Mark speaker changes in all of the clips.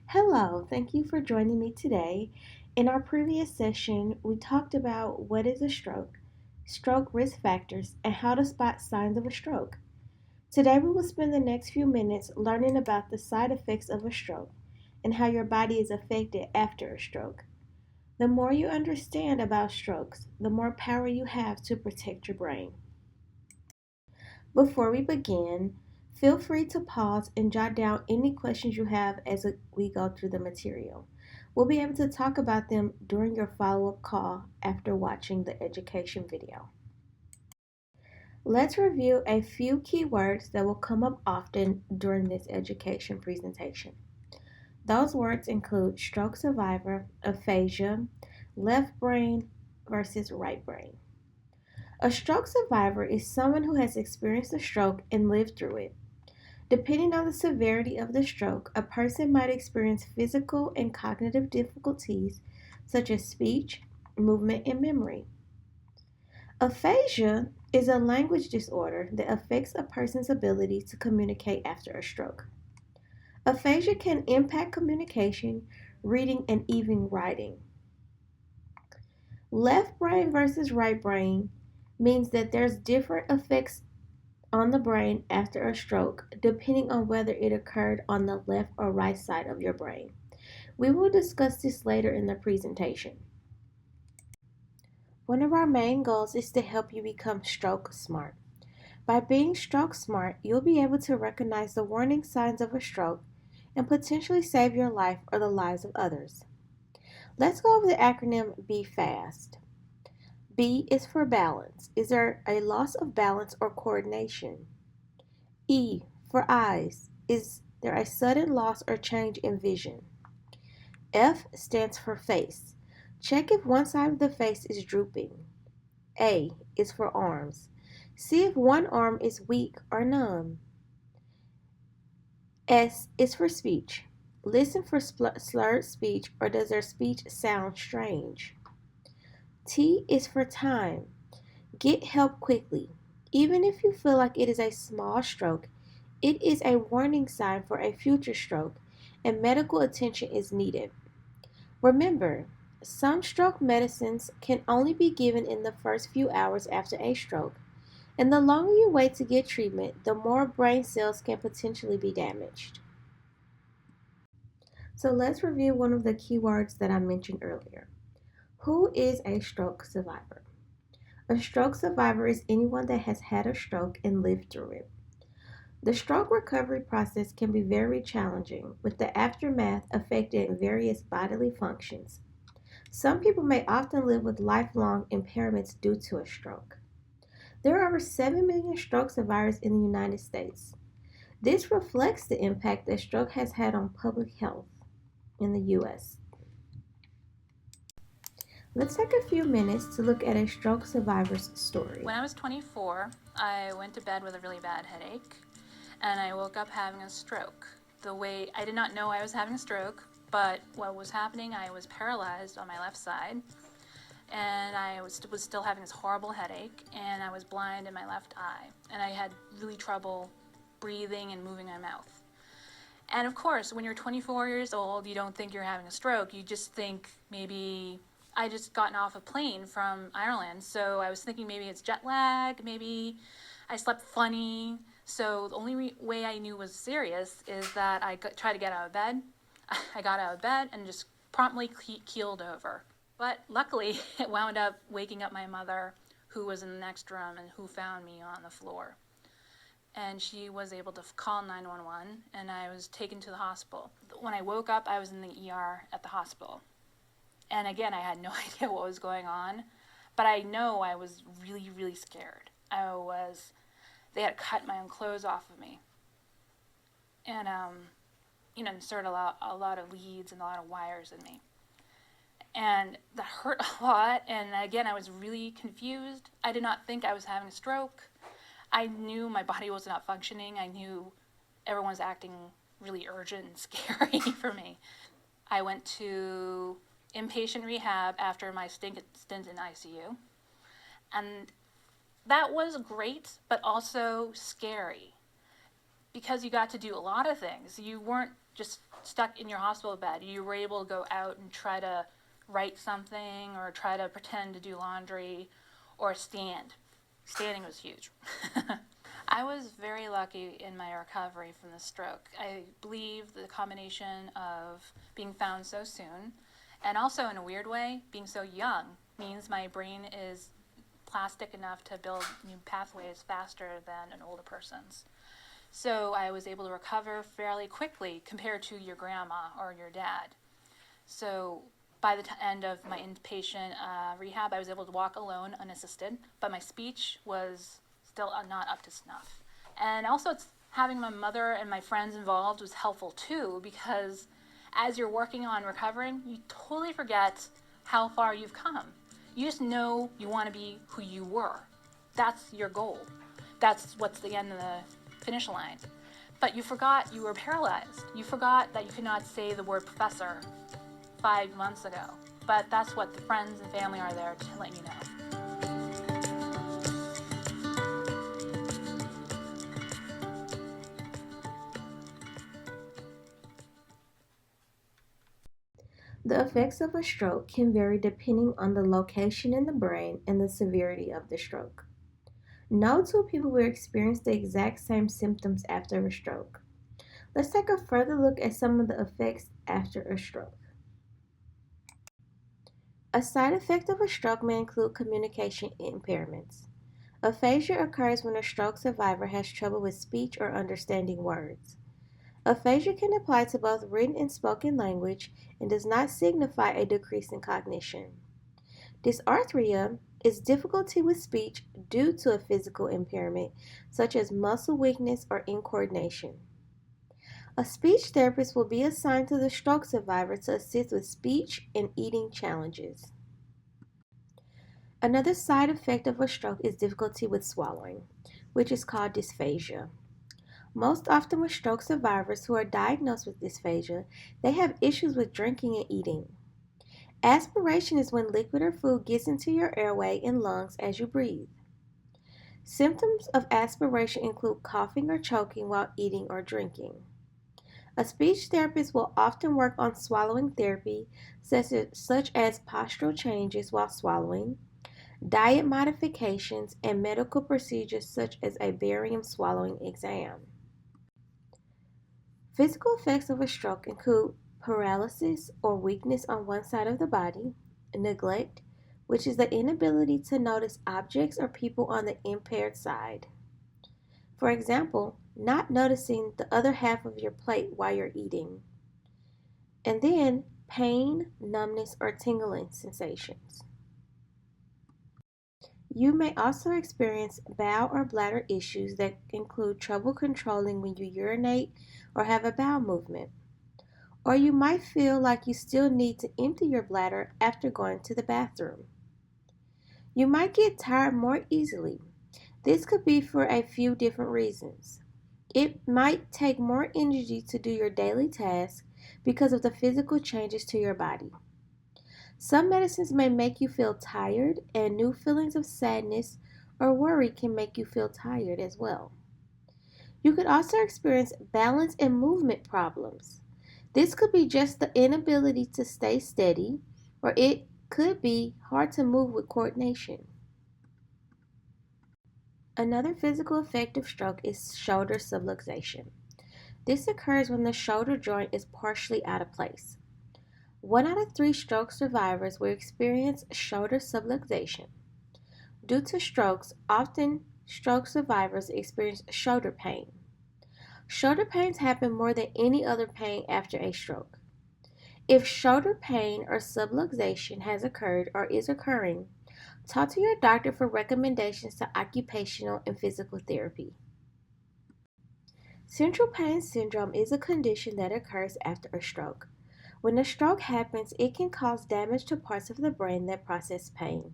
Speaker 1: Hello, thank you for joining me today. In our previous session, we talked about what is a stroke, stroke risk factors, and how to spot signs of a stroke. Today, we will spend the next few minutes learning about the side effects of a stroke and how your body is affected after a stroke. The more you understand about strokes, the more power you have to protect your brain. Before we begin, feel free to pause and jot down any questions you have as we go through the material. We'll be able to talk about them during your follow up call after watching the education video. Let's review a few keywords that will come up often during this education presentation. Those words include stroke survivor, aphasia, left brain versus right brain. A stroke survivor is someone who has experienced a stroke and lived through it. Depending on the severity of the stroke, a person might experience physical and cognitive difficulties such as speech, movement, and memory. Aphasia is a language disorder that affects a person's ability to communicate after a stroke. Aphasia can impact communication, reading, and even writing. Left brain versus right brain means that there's different effects on the brain after a stroke, depending on whether it occurred on the left or right side of your brain. We will discuss this later in the presentation. One of our main goals is to help you become stroke smart. By being stroke smart, you'll be able to recognize the warning signs of a stroke and potentially save your life or the lives of others. Let's go over the acronym B FAST. B is for balance. Is there a loss of balance or coordination? E for eyes. Is there a sudden loss or change in vision? F stands for face. Check if one side of the face is drooping. A is for arms. See if one arm is weak or numb. S is for speech. Listen for slurred speech or does their speech sound strange. T is for time. Get help quickly. Even if you feel like it is a small stroke, it is a warning sign for a future stroke, and medical attention is needed. Remember, some stroke medicines can only be given in the first few hours after a stroke, and the longer you wait to get treatment, the more brain cells can potentially be damaged. So let's review one of the keywords that I mentioned earlier. Who is a stroke survivor? A stroke survivor is anyone that has had a stroke and lived through it. The stroke recovery process can be very challenging, with the aftermath affecting various bodily functions. Some people may often live with lifelong impairments due to a stroke. There are over 7 million stroke survivors in the United States. This reflects the impact that stroke has had on public health in the U.S. Let's take a few minutes to look at a stroke survivor's story.
Speaker 2: When I was 24, I went to bed with a really bad headache, and I woke up having a stroke. I did not know I was having a stroke, but what was happening, I was paralyzed on my left side, and I was still having this horrible headache, and I was blind in my left eye, and I had really trouble breathing and moving my mouth. And of course, when you're 24 years old, you don't think you're having a stroke. You just think maybe I just gotten off a plane from Ireland, so I was thinking maybe it's jet lag, maybe I slept funny. So the only way I knew was serious is that I tried to get out of bed. I got out of bed and just promptly keeled over. But luckily, it wound up waking up my mother, who was in the next room and who found me on the floor. And she was able to call 911, and I was taken to the hospital. When I woke up, I was in the ER at the hospital. And again, I had no idea what was going on, but I know I was really, really scared. They had cut my own clothes off of me. And, inserted a lot of leads and a lot of wires in me. And that hurt a lot, and again, I was really confused. I did not think I was having a stroke. I knew my body was not functioning. I knew everyone was acting really urgent and scary for me. I went to inpatient rehab after my stint in ICU. And that was great, but also scary because you got to do a lot of things. You weren't just stuck in your hospital bed. You were able to go out and try to write something or try to pretend to do laundry or stand. Standing was huge. I was very lucky in my recovery from the stroke. I believe the combination of being found so soon and also, in a weird way, being so young means my brain is plastic enough to build new pathways faster than an older person's. So I was able to recover fairly quickly compared to your grandma or your dad. So by the end of my inpatient rehab, I was able to walk alone, unassisted, but my speech was still not up to snuff. And also, having my mother and my friends involved was helpful too, because as you're working on recovering, you totally forget how far you've come. You just know you want to be who you were. That's your goal. That's what's the end of the finish line. But you forgot you were paralyzed. You forgot that you could not say the word professor 5 months ago. But that's what the friends and family are there to let you know.
Speaker 1: The effects of a stroke can vary depending on the location in the brain and the severity of the stroke. No two people will experience the exact same symptoms after a stroke. Let's take a further look at some of the effects after a stroke. A side effect of a stroke may include communication impairments. Aphasia occurs when a stroke survivor has trouble with speech or understanding words. Aphasia can apply to both written and spoken language and does not signify a decrease in cognition. Dysarthria is difficulty with speech due to a physical impairment, such as muscle weakness or incoordination. A speech therapist will be assigned to the stroke survivor to assist with speech and eating challenges. Another side effect of a stroke is difficulty with swallowing, which is called dysphagia. Most often with stroke survivors who are diagnosed with dysphagia, they have issues with drinking and eating. Aspiration is when liquid or food gets into your airway and lungs as you breathe. Symptoms of aspiration include coughing or choking while eating or drinking. A speech therapist will often work on swallowing therapy, such as postural changes while swallowing, diet modifications, and medical procedures such as a barium swallowing exam. Physical effects of a stroke include paralysis or weakness on one side of the body, neglect, which is the inability to notice objects or people on the impaired side. For example, not noticing the other half of your plate while you're eating. And then pain, numbness, or tingling sensations. You may also experience bowel or bladder issues that include trouble controlling when you urinate or have a bowel movement. Or you might feel like you still need to empty your bladder after going to the bathroom. You might get tired more easily. This could be for a few different reasons. It might take more energy to do your daily tasks because of the physical changes to your body. Some medicines may make you feel tired, and new feelings of sadness or worry can make you feel tired as well. You could also experience balance and movement problems. This could be just the inability to stay steady, or it could be hard to move with coordination. Another physical effect of stroke is shoulder subluxation. This occurs when the shoulder joint is partially out of place. 1 out of 3 stroke survivors will experience shoulder subluxation. Due to strokes, often stroke survivors experience shoulder pain. Shoulder pains happen more than any other pain after a stroke. If shoulder pain or subluxation has occurred or is occurring, talk to your doctor for recommendations to occupational and physical therapy. Central pain syndrome is a condition that occurs after a stroke. When a stroke happens, it can cause damage to parts of the brain that process pain.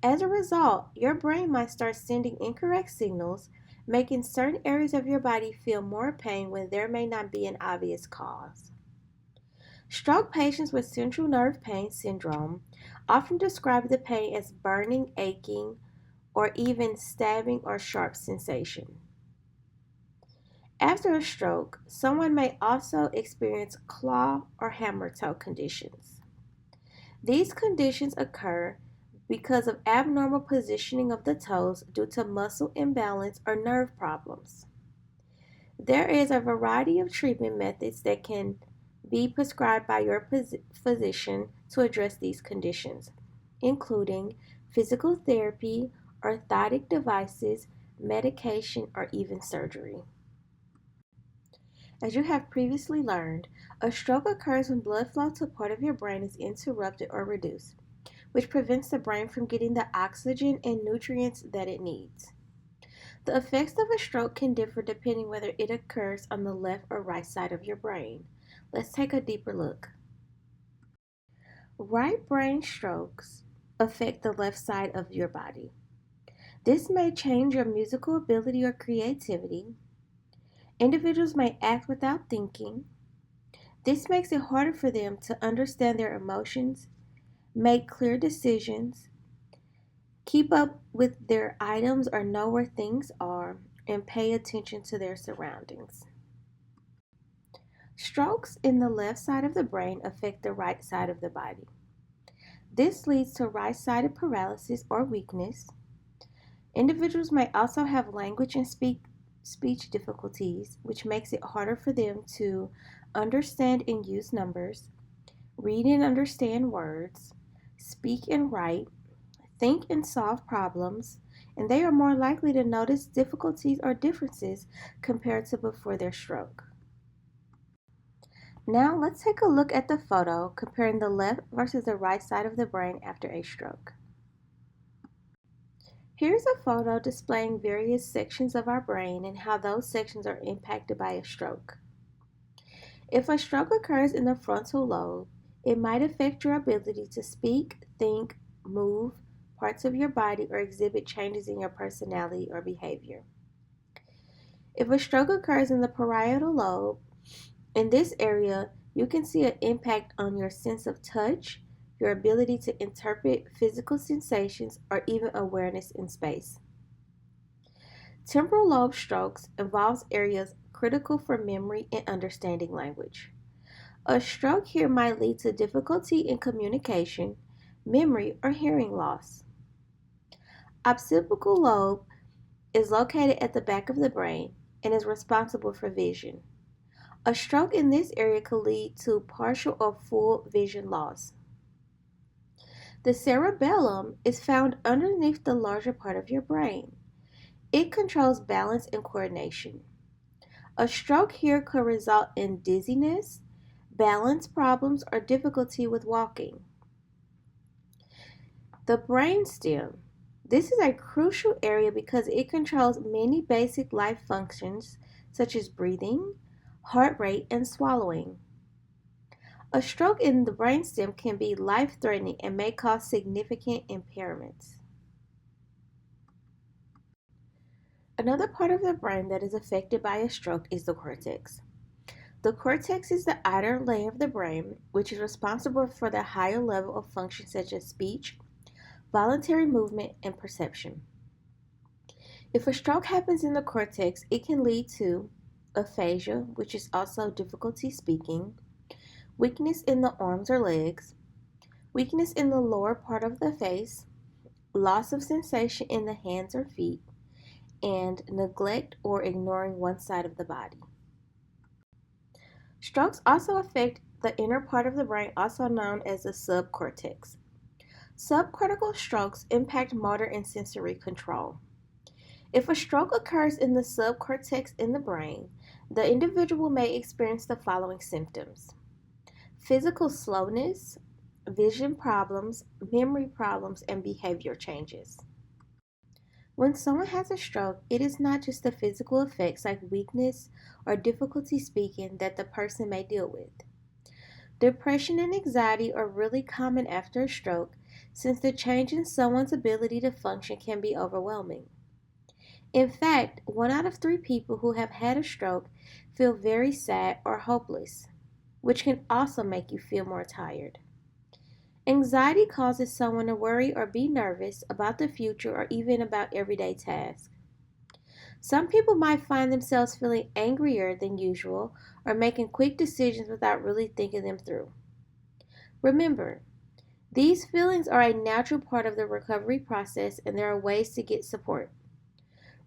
Speaker 1: As a result, your brain might start sending incorrect signals, making certain areas of your body feel more pain when there may not be an obvious cause. Stroke patients with central nerve pain syndrome often describe the pain as burning, aching, or even stabbing or sharp sensation. After a stroke, someone may also experience claw or hammer toe conditions. These conditions occur because of abnormal positioning of the toes due to muscle imbalance or nerve problems. There is a variety of treatment methods that can be prescribed by your physician to address these conditions, including physical therapy, orthotic devices, medication, or even surgery. As you have previously learned, a stroke occurs when blood flow to part of your brain is interrupted or reduced, which prevents the brain from getting the oxygen and nutrients that it needs. The effects of a stroke can differ depending whether it occurs on the left or right side of your brain. Let's take a deeper look. Right brain strokes affect the left side of your body. This may change your musical ability or creativity. Individuals may act without thinking. This makes it harder for them to understand their emotions, make clear decisions, keep up with their items or know where things are, and pay attention to their surroundings. Strokes in the left side of the brain affect the right side of the body. This leads to right-sided paralysis or weakness. Individuals may also have language and speech difficulties, which makes it harder for them to understand and use numbers, read and understand words, speak and write, think and solve problems, and they are more likely to notice difficulties or differences compared to before their stroke. Now let's take a look at the photo comparing the left versus the right side of the brain after a stroke. Here's a photo displaying various sections of our brain and how those sections are impacted by a stroke. If a stroke occurs in the frontal lobe, it might affect your ability to speak, think, move, parts of your body, or exhibit changes in your personality or behavior. If a stroke occurs in the parietal lobe, in this area, you can see an impact on your sense of touch, your ability to interpret physical sensations, or even awareness in space. Temporal lobe strokes involves areas critical for memory and understanding language. A stroke here might lead to difficulty in communication, memory, or hearing loss. Occipital lobe is located at the back of the brain and is responsible for vision. A stroke in this area could lead to partial or full vision loss. The cerebellum is found underneath the larger part of your brain. It controls balance and coordination. A stroke here could result in dizziness, balance problems, or difficulty with walking. The brainstem. This is a crucial area because it controls many basic life functions such as breathing, heart rate, and swallowing. A stroke in the brainstem can be life-threatening and may cause significant impairments. Another part of the brain that is affected by a stroke is the cortex. The cortex is the outer layer of the brain, which is responsible for the higher level of functions such as speech, voluntary movement, and perception. If a stroke happens in the cortex, it can lead to aphasia, which is also difficulty speaking, weakness in the arms or legs, weakness in the lower part of the face, loss of sensation in the hands or feet, and neglect or ignoring one side of the body. Strokes also affect the inner part of the brain, also known as the subcortex. Subcortical strokes impact motor and sensory control. If a stroke occurs in the subcortex in the brain, the individual may experience the following symptoms: physical slowness, vision problems, memory problems, and behavior changes. When someone has a stroke, it is not just the physical effects like weakness or difficulty speaking that the person may deal with. Depression and anxiety are really common after a stroke since the change in someone's ability to function can be overwhelming. In fact, 1 out of 3 people who have had a stroke feel very sad or hopeless, which can also make you feel more tired. Anxiety causes someone to worry or be nervous about the future or even about everyday tasks. Some people might find themselves feeling angrier than usual or making quick decisions without really thinking them through. Remember, these feelings are a natural part of the recovery process and there are ways to get support.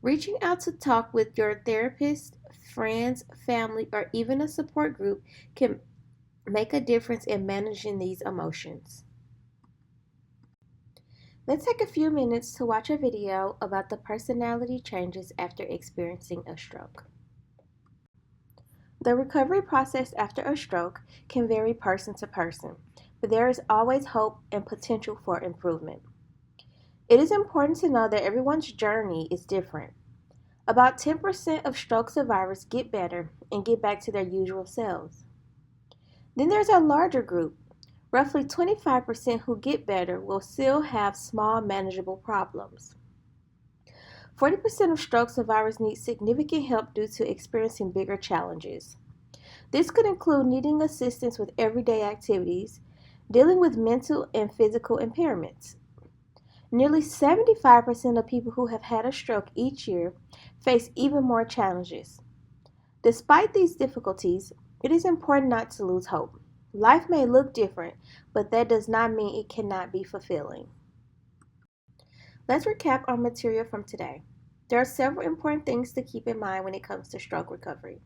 Speaker 1: Reaching out to talk with your therapist, friends, family, or even a support group can make a difference in managing these emotions. Let's take a few minutes to watch a video about the personality changes after experiencing a stroke. The recovery process after a stroke can vary person to person, but there is always hope and potential for improvement. It is important to know that everyone's journey is different. About 10% of stroke survivors get better and get back to their usual selves. Then there's a larger group. Roughly 25% who get better will still have small manageable problems. 40% of stroke survivors need significant help due to experiencing bigger challenges. This could include needing assistance with everyday activities, dealing with mental and physical impairments. Nearly 75% of people who have had a stroke each year face even more challenges. Despite these difficulties, it is important not to lose hope. Life may look different, but that does not mean it cannot be fulfilling. Let's recap our material from today. There are several important things to keep in mind when it comes to stroke recovery.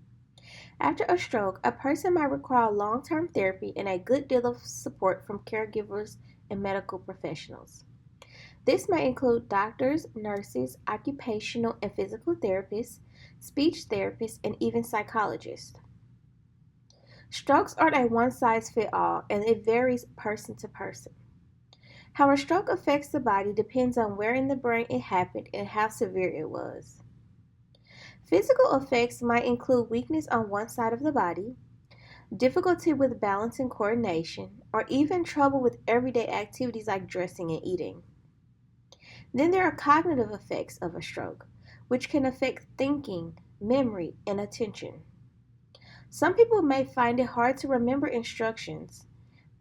Speaker 1: After a stroke, a person might require long-term therapy and a good deal of support from caregivers and medical professionals. This may include doctors, nurses, occupational and physical therapists, speech therapists, and even psychologists. Strokes aren't a one-size-fits-all, and it varies person to person. How a stroke affects the body depends on where in the brain it happened and how severe it was. Physical effects might include weakness on one side of the body, difficulty with balance and coordination, or even trouble with everyday activities like dressing and eating. Then there are cognitive effects of a stroke, which can affect thinking, memory, and attention. Some people may find it hard to remember instructions,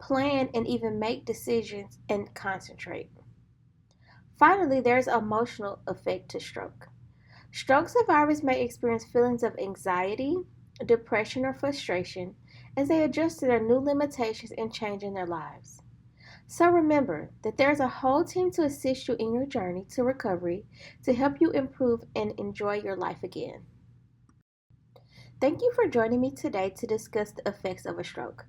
Speaker 1: plan, and even make decisions and concentrate. Finally, there is emotional effect to stroke. Stroke survivors may experience feelings of anxiety, depression, or frustration as they adjust to their new limitations and change in their lives. So remember that there is a whole team to assist you in your journey to recovery to help you improve and enjoy your life again. Thank you for joining me today to discuss the effects of a stroke.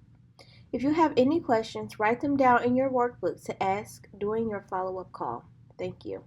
Speaker 1: If you have any questions, write them down in your workbook to ask during your follow-up call. Thank you.